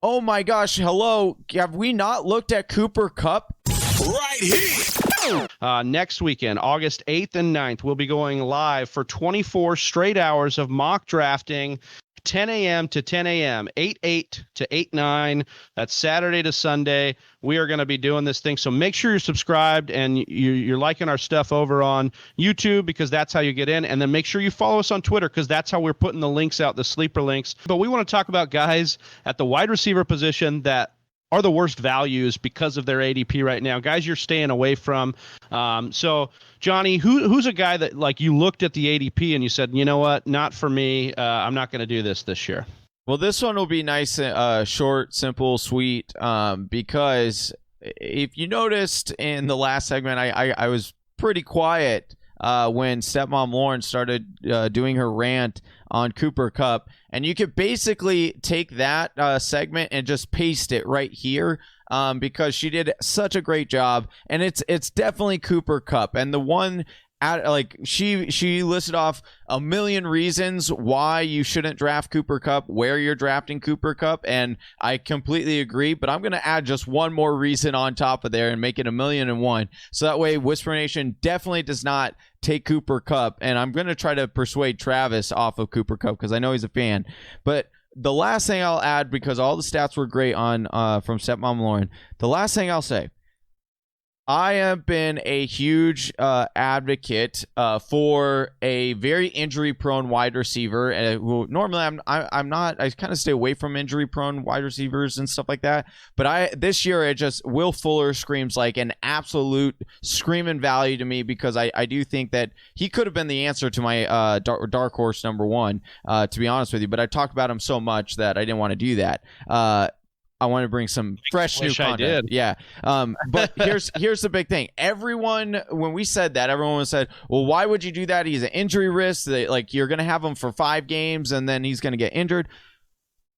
Oh my gosh, hello. Have we not looked at Cooper Kupp? Right here. Next weekend, August 8th and 9th, we'll be going live for 24 straight hours of mock drafting, 10 a.m. to 10 a.m., 8/8 to 8/9. That's Saturday to Sunday. We are going to be doing this thing. So make sure you're subscribed and you're liking our stuff over on YouTube, because that's how you get in. And then make sure you follow us on Twitter, because that's how we're putting the links out, the sleeper links. But we want to talk about guys at the wide receiver position that are the worst values because of their ADP right now. Guys you're staying away from. So, Johnny, who's a guy that, like, you looked at the ADP and you said, you know what, not for me. I'm not going to do this year. Well, this one will be nice, short, simple, sweet, because if you noticed in the last segment, I was pretty quiet when Stepmom Lauren started doing her rant on Cooper Kupp, and you could basically take that segment and just paste it right here, because she did such a great job, and it's definitely Cooper Kupp. And the one she listed off a million reasons why you shouldn't draft Cooper Kupp, where you're drafting Cooper Kupp, and I completely agree, but I'm going to add just one more reason on top of there and make it 1,000,001. So that way Whisper Nation definitely does not take Cooper Kupp, and I'm going to try to persuade Travis off of Cooper Kupp because I know he's a fan. But the last thing I'll add, because all the stats were great on from Stepmom Lauren, the last thing I'll say, I have been a huge advocate for a very injury-prone wide receiver. Who normally I'm not. I kind of stay away from injury-prone wide receivers and stuff like that. But this year, Will Fuller screams like an absolute screaming value to me, because I do think that he could have been the answer to my dark horse number one. To be honest with you, but I talked about him so much that I didn't want to do that. I want to bring some fresh new content. Yeah. But here's the big thing. Everyone, when we said that, everyone said, well, why would you do that? He's an injury risk. Like, you're going to have him for 5 games and then he's going to get injured.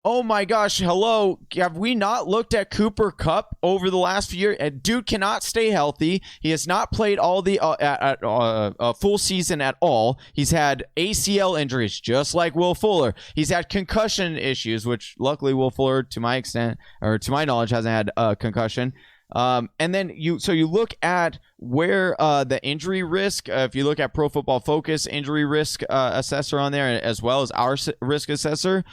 Oh my gosh, hello. Have we not looked at Cooper Kupp over the last few years? Dude cannot stay healthy. He has not played all the full season at all. He's had ACL injuries, just like Will Fuller. He's had concussion issues, which luckily Will Fuller, to my knowledge, hasn't had a concussion. And then you look at where the injury risk, if you look at Pro Football Focus injury risk assessor on there, as well as our risk assessor,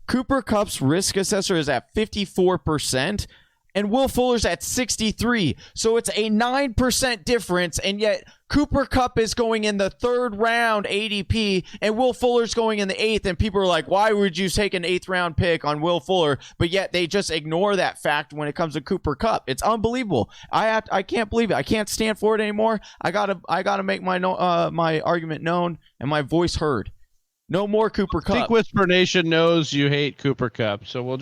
Cooper Kupp's risk assessor is at 54%, and Will Fuller's at 63%. So it's a 9% difference, and yet Cooper Kupp is going in the 3rd round ADP, and Will Fuller's going in the 8th, and people are like, why would you take an 8th round pick on Will Fuller? But yet they just ignore that fact when it comes to Cooper Kupp. It's unbelievable. I can't believe it. I can't stand for it anymore. I gotta make my my argument known and my voice heard. No more Cooper Kupp. I think Whisper Nation knows you hate Cooper Kupp, so we'll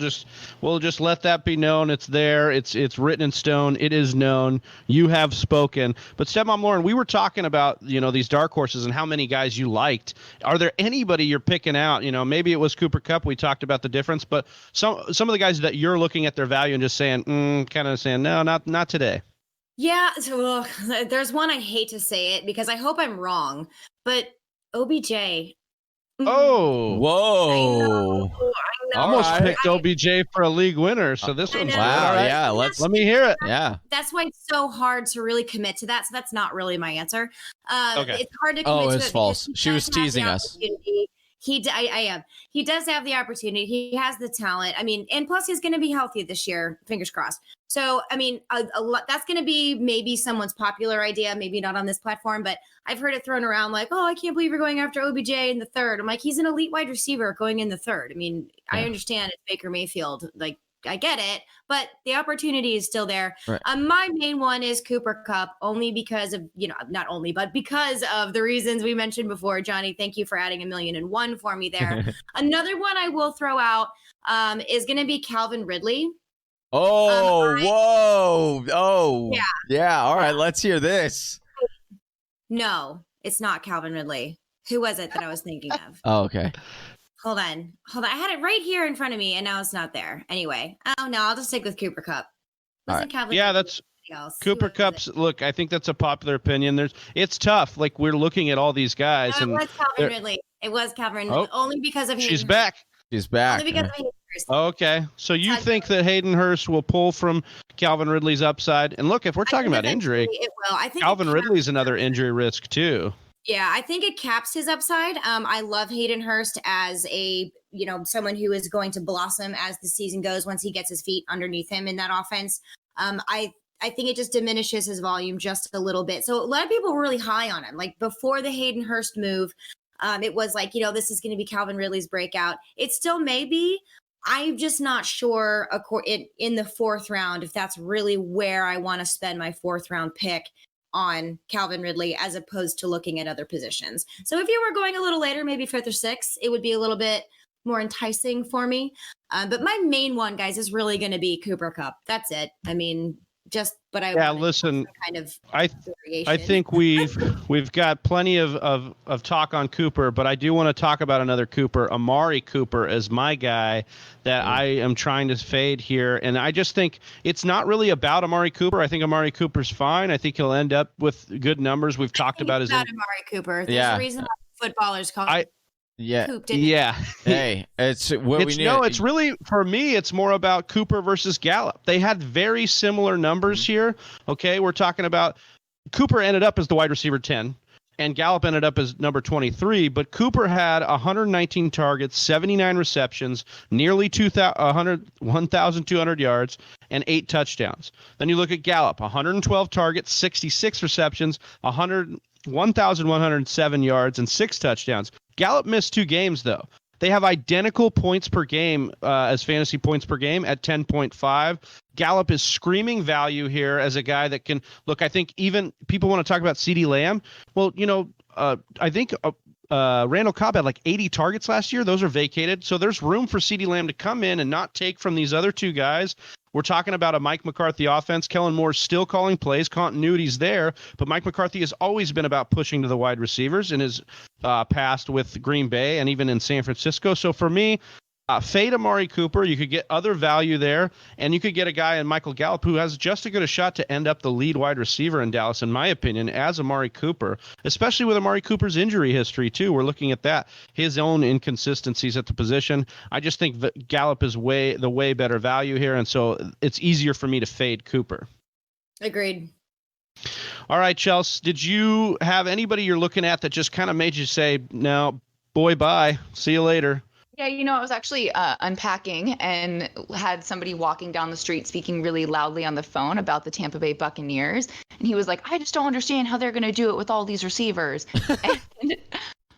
just let that be known. It's there. It's written in stone. It is known. You have spoken. But Stepmom Lauren, we were talking about these dark horses and how many guys you liked. Are there anybody you're picking out? Maybe it was Cooper Kupp. We talked about the difference, but some of the guys that you're looking at their value and just saying, kind of saying, no, not today. Yeah. So there's one, I hate to say it because I hope I'm wrong, but OBJ. Oh, whoa! I know. Almost picked OBJ for a league winner. So this one's wow. Right. Yeah, let me hear it. Yeah, that's why it's so hard to really commit to that. So that's not really my answer. Okay. It's hard to commit to it's it. False. She was teasing us. I am. He does have the opportunity. He has the talent. I mean, and plus he's going to be healthy this year. Fingers crossed. So, I mean, a lot, that's going to be maybe someone's popular idea, maybe not on this platform, but I've heard it thrown around like, oh, I can't believe you're going after OBJ in the 3rd. I'm like, he's an elite wide receiver going in the 3rd. I mean, yeah. I understand it's Baker Mayfield. Like, I get it, but the opportunity is still there. Right. My main one is Cooper Kupp, only because of, not only, but because of the reasons we mentioned before. Johnny, thank you for adding 1,000,001 for me there. Another one I will throw out is going to be Calvin Ridley. Oh, whoa. Oh, yeah. Yeah. All right. Let's hear this. No, it's not Calvin Ridley. Who was it that I was thinking of? Oh, okay. Hold on. I had it right here in front of me, and now it's not there. Anyway, no, I'll just stick with Cooper Kupp. Right. Yeah, that's Cooper Kupp's. Look, I think that's a popular opinion. It's tough. Like, we're looking at all these guys. No, it was Calvin Ridley. It was Calvin Ridley. Only because of She's back. She's back. Only because of Okay. So you Todd think Gurley. that Hayden Hurst will pull from Calvin Ridley's upside? And look, if we're I talking think about injury, eventually it will. I think Calvin it Ridley's another injury risk too. Yeah, I think it caps his upside. I love Hayden Hurst as someone who is going to blossom as the season goes once he gets his feet underneath him in that offense. I think it just diminishes his volume just a little bit. So a lot of people were really high on him. Like before the Hayden Hurst move, it was like, this is going to be Calvin Ridley's breakout. It still may be. I'm just not sure in the 4th round if that's really where I want to spend my 4th round pick on Calvin Ridley as opposed to looking at other positions. So if you were going a little later, maybe 5th or 6th, it would be a little bit more enticing for me. But my main one, guys, is really going to be Cooper Kupp. That's it. I mean, listen, kind of I variation. think we've got plenty of talk on Cooper, but I do want to talk about another Cooper. Amari Cooper is my guy that I am trying to fade here, and I just think it's not really about Amari Cooper. I think Amari Cooper's fine. I think he'll end up with good numbers. We've talked about his Amari Cooper. There's a reason why footballers call him Yeah. Coop, Hey, it's what we need. No, it's really, for me, it's more about Cooper versus Gallup. They had very similar numbers here. Okay, we're talking about Cooper ended up as the wide receiver 10, and Gallup ended up as number 23. But Cooper had 119 targets, 79 receptions, nearly 1,200 yards, and 8 touchdowns. Then you look at Gallup, 112 targets, 66 receptions, 1,107 yards, and 6 touchdowns. Gallup missed 2 games, though. They have identical points per game as fantasy points per game at 10.5. Gallup is screaming value here as a guy that can look. I think even people want to talk about CeeDee Lamb. Well, I think Randall Cobb had like 80 targets last year. Those are vacated. So there's room for CeeDee Lamb to come in and not take from these other 2 guys. We're talking about a Mike McCarthy offense. Kellen Moore's still calling plays. Continuity's there. But Mike McCarthy has always been about pushing to the wide receivers in his past with Green Bay and even in San Francisco. So for me, fade Amari Cooper. You could get other value there, and you could get a guy in Michael Gallup who has just as good a shot to end up the lead wide receiver in Dallas, in my opinion, as Amari Cooper, especially with Amari Cooper's injury history, too. We're looking at that, his own inconsistencies at the position. I just think that Gallup is the way better value here, and so it's easier for me to fade Cooper. Agreed. All right, Chelsea, did you have anybody you're looking at that just kind of made you say, no, boy, bye, see you later? Yeah, I was actually unpacking and had somebody walking down the street speaking really loudly on the phone about the Tampa Bay Buccaneers. And he was like, I just don't understand how they're going to do it with all these receivers. And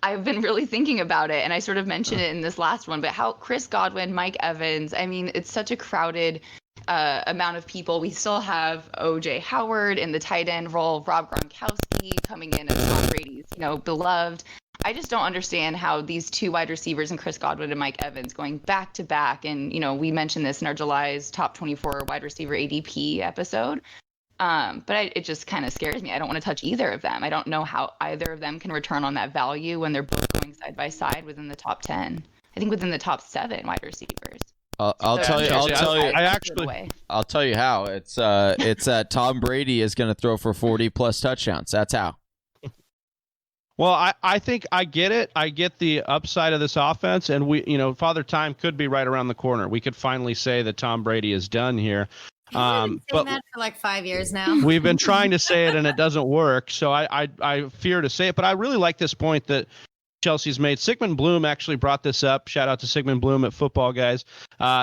I've been really thinking about it. And I sort of mentioned it in this last one, but how Chris Godwin, Mike Evans, I mean, it's such a crowded amount of people. We still have O.J. Howard in the tight end role, Rob Gronkowski coming in as Tom Brady's, beloved. I just don't understand how these 2 wide receivers and Chris Godwin and Mike Evans going back to back. And, we mentioned this in our July's top 24 wide receiver ADP episode. But it just kind of scares me. I don't want to touch either of them. I don't know how either of them can return on that value when they're both going side by side within the top 10. I think within the top 7 wide receivers. I'll tell you how. It's that Tom Brady is going to throw for 40 plus touchdowns. That's how. Well, I think I get it. I get the upside of this offense, and Father Time could be right around the corner. We could finally say that Tom Brady is done here. You've been saying that for like 5 years now. We've been trying to say it, and it doesn't work. So I fear to say it, but I really like this point that Chelsea's made. Sigmund Bloom actually brought this up. Shout out to Sigmund Bloom at Football Guys.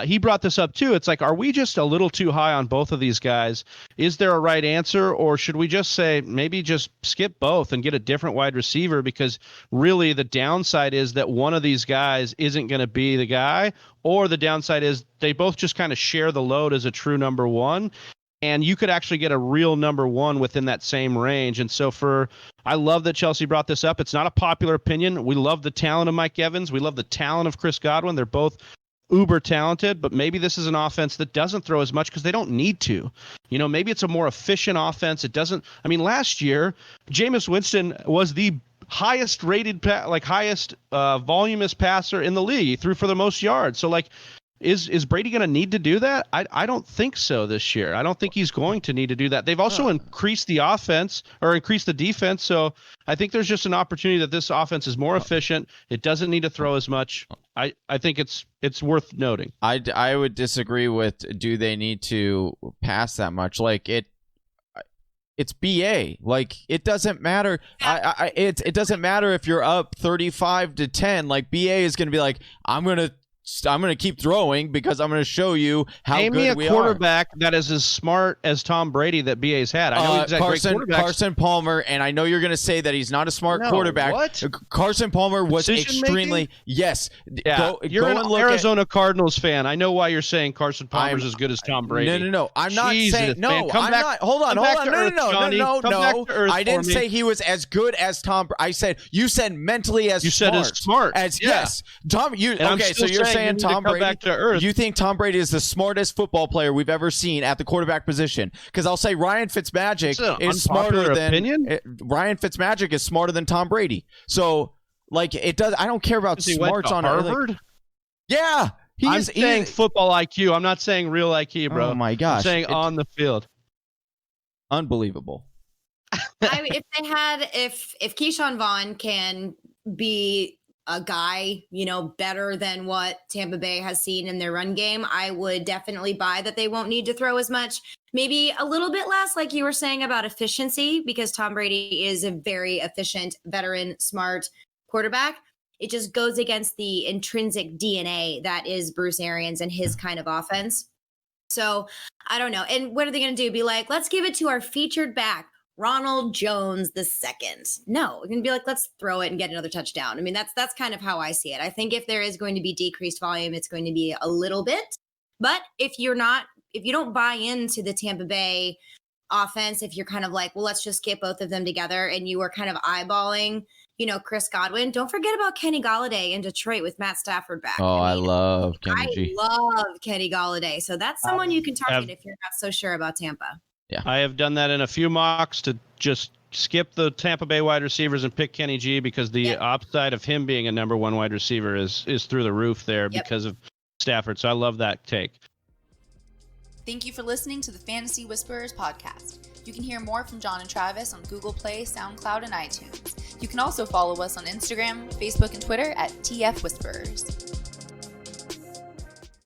He brought this up too. It's like, are we just a little too high on both of these guys? Is there a right answer, or should we just say maybe just skip both and get a different wide receiver? Because really the downside is that one of these guys isn't going to be the guy, or the downside is they both just kind of share the load as a true number one. And you could actually get a real number one within that same range. And so I love that Chelsea brought this up. It's not a popular opinion. We love the talent of Mike Evans. We love the talent of Chris Godwin. They're both uber talented, but maybe this is an offense that doesn't throw as much because they don't need to. Maybe it's a more efficient offense. Last year, Jameis Winston was the highest rated, highest voluminous passer in the league. He threw for the most yards. So Is Brady going to need to do that? I don't think so this year. I don't think he's going to need to do that. They've also increased the offense or increased the defense. So I think there's just an opportunity that this offense is more efficient. It doesn't need to throw as much. I think it's worth noting. I would disagree with, do they need to pass that much? Like, it's BA. Like, it doesn't matter. It doesn't matter if you're up 35-10. Like, BA is going to be like, I'm going to keep throwing because I'm going to show you how Name good me a we quarterback that is as smart as Tom Brady that BA's had. I know he's had great quarterbacks. Carson Palmer, and I know you're going to say that he's not a smart quarterback. What? Carson Palmer was Decision extremely making? yes. Yeah, you're an Arizona Cardinals fan. I know why you're saying Carson Palmer's as good as Tom Brady. No. I'm not Jesus, saying no. man. I'm not. Hold on. No. I didn't say he was as good as Tom. I said you said mentally as you smart. said as smart. Yes. Tom. Okay. So you're saying Tom Brady. To earth. You think Tom Brady is the smartest football player we've ever seen at the quarterback position? Because I'll say Ryan Fitzmagic is smarter than Ryan Fitzmagic is smarter than Tom Brady. So, like, it does. I don't care about smarts on Harvard. Like, yeah, I'm saying football IQ. I'm not saying real IQ, bro. Oh my gosh! I'm saying on the field. Unbelievable. If Keyshawn Vaughn can be a guy, better than what Tampa Bay has seen in their run game, I would definitely buy that they won't need to throw as much. Maybe a little bit less, like you were saying about efficiency, because Tom Brady is a very efficient, veteran, smart quarterback. It just goes against the intrinsic DNA that is Bruce Arians and his kind of offense. So I don't know. And what are they going to do? Be like, let's give it to our featured back, Ronald Jones II. No, we're going to be like, let's throw it and get another touchdown. I mean, that's kind of how I see it. I think if there is going to be decreased volume, it's going to be a little bit. But if you don't buy into the Tampa Bay offense, if you're kind of like, well, let's just get both of them together, and you are kind of eyeballing, Chris Godwin, don't forget about Kenny Golladay in Detroit with Matt Stafford back. Oh, I love Kenny G. I love Kenny Golladay. So that's someone you can target if you're not so sure about Tampa. Yeah, I have done that in a few mocks to just skip the Tampa Bay wide receivers and pick Kenny G because the upside of him being a number one wide receiver is through the roof there because of Stafford. So I love that take. Thank you for listening to the Fantasy Whisperers podcast. You can hear more from John and Travis on Google Play, SoundCloud, and iTunes. You can also follow us on Instagram, Facebook, and Twitter at TF Whisperers.